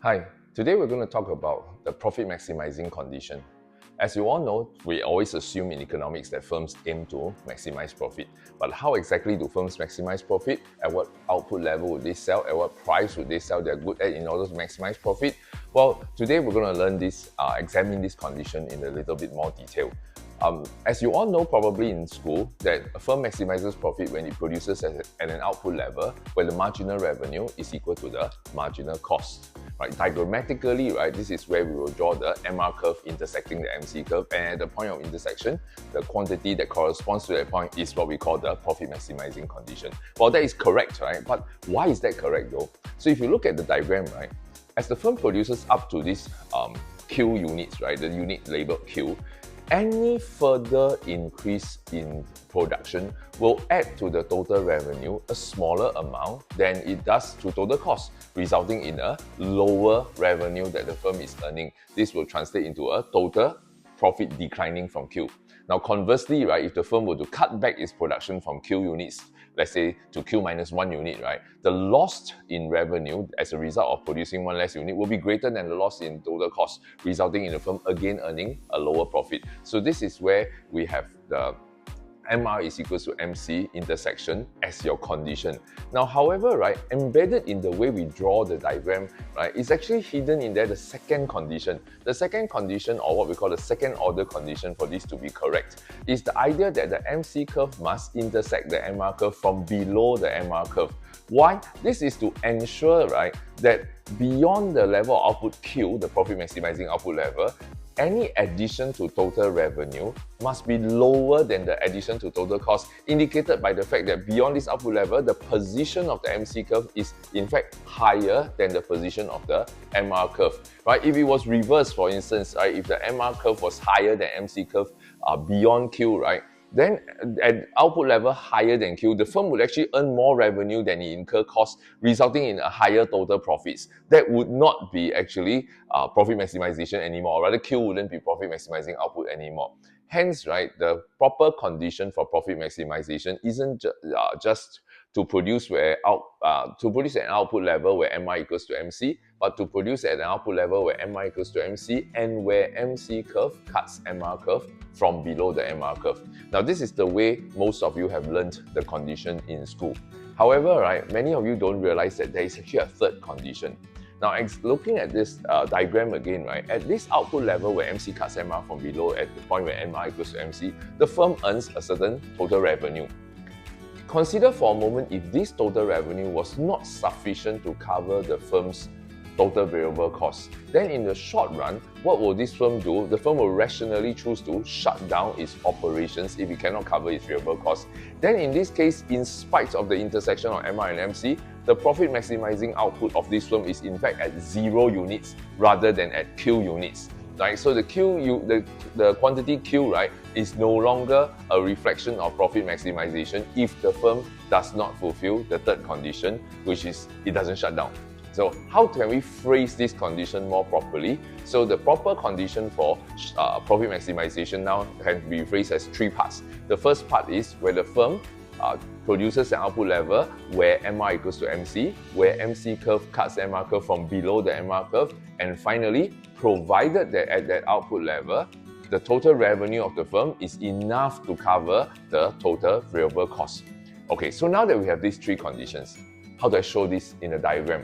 Hi, today we're going to talk about the profit maximizing condition. As you all know, we always assume in economics that firms aim to maximize profit. But how exactly do firms maximize profit? At what output level would they sell? At what price would they sell their good at in order to maximize profit? Well, today we're going to learn this, examine this condition in a little bit more detail. As you all know probably in school, that a firm maximizes profit when it produces at an output level where the marginal revenue is equal to the marginal cost. Right, diagrammatically, right, this is where we will draw the MR curve intersecting the MC curve, and at the point of intersection, the quantity that corresponds to that point is what we call the profit maximizing condition. Well, that is correct, right? But why is that correct though? So if you look at the diagram, right, as the firm produces up to this Q units, right, the unit labeled Q, any further increase in production will add to the total revenue a smaller amount than it does to total cost, resulting in a lower revenue that the firm is earning. This will translate into a total profit declining from Q. Now, conversely, right, if the firm were to cut back its production from Q units, let's say to Q minus 1 unit, right, the loss in revenue as a result of producing one less unit will be greater than the loss in total cost, resulting in the firm again earning a lower profit. So this is where we have the MR is equals to MC intersection as your condition. Now, however, right, embedded in the way we draw the diagram, right, is actually hidden in there the second condition. The second condition, or what we call the second order condition for this to be correct, is the idea that the MC curve must intersect the MR curve from below the MR curve. Why? This is to ensure, right, that beyond the level of output Q, the profit maximizing output level, any addition to total revenue must be lower than the addition to total cost, indicated by the fact that beyond this output level, the position of the MC curve is in fact higher than the position of the MR curve. Right? If it was reversed, for instance, right, if the MR curve was higher than MC curve beyond Q, right, then at output level higher than Q, the firm would actually earn more revenue than it incur costs, resulting in a higher total profits. That would not be actually profit maximization anymore, or rather Q wouldn't be profit maximizing output anymore. Hence, right, the proper condition for profit maximization isn't just to produce to produce at an output level where MR equals to MC, but to produce at an output level where MR equals to MC and where MC curve cuts MR curve from below the MR curve. Now, this is the way most of you have learned the condition in school. However, right, many of you don't realize that there is actually a third condition. Now, looking at this diagram again, right, at this output level where MC cuts MR from below at the point where MR equals to MC, the firm earns a certain total revenue. Consider for a moment if this total revenue was not sufficient to cover the firm's total variable costs. Then in the short run, what will this firm do? The firm will rationally choose to shut down its operations if it cannot cover its variable costs. Then in this case, in spite of the intersection of MR and MC, the profit maximizing output of this firm is in fact at 0 units rather than at Q units. Right? So the quantity Q, right, is no longer a reflection of profit maximization if the firm does not fulfill the third condition, which is it doesn't shut down. So how can we phrase this condition more properly? So the proper condition for profit maximization now can be phrased as 3 parts. The first part is where the firm produces an output level where MR equals to MC, where MC curve cuts MR curve from below the MR curve, and finally, provided that at that output level, the total revenue of the firm is enough to cover the total variable cost. Okay, so now that we have these 3 conditions, how do I show this in a diagram?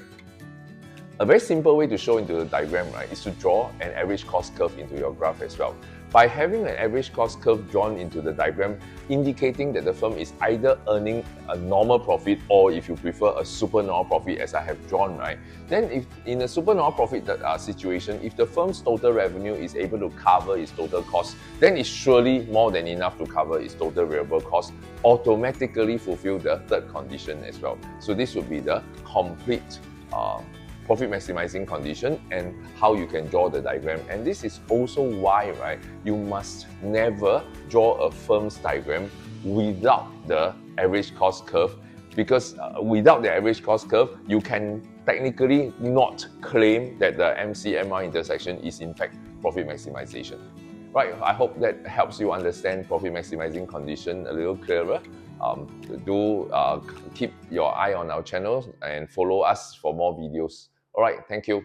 A very simple way to show into the diagram, right, is to draw an average cost curve into your graph as well. By having an average cost curve drawn into the diagram, indicating that the firm is either earning a normal profit or, if you prefer, a supernormal profit as I have drawn, right? Then if in a supernormal profit situation, if the firm's total revenue is able to cover its total cost, then it's surely more than enough to cover its total variable cost, automatically fulfill the third condition as well. So this would be the complete profit maximizing condition and how you can draw the diagram. And this is also why, right, you must never draw a firm's diagram without the average cost curve, because without the average cost curve, you can technically not claim that the MC-MR intersection is in fact profit maximization. Right, I hope that helps you understand profit maximizing condition a little clearer. Do keep your eye on our channel and follow us for more videos. All right, thank you.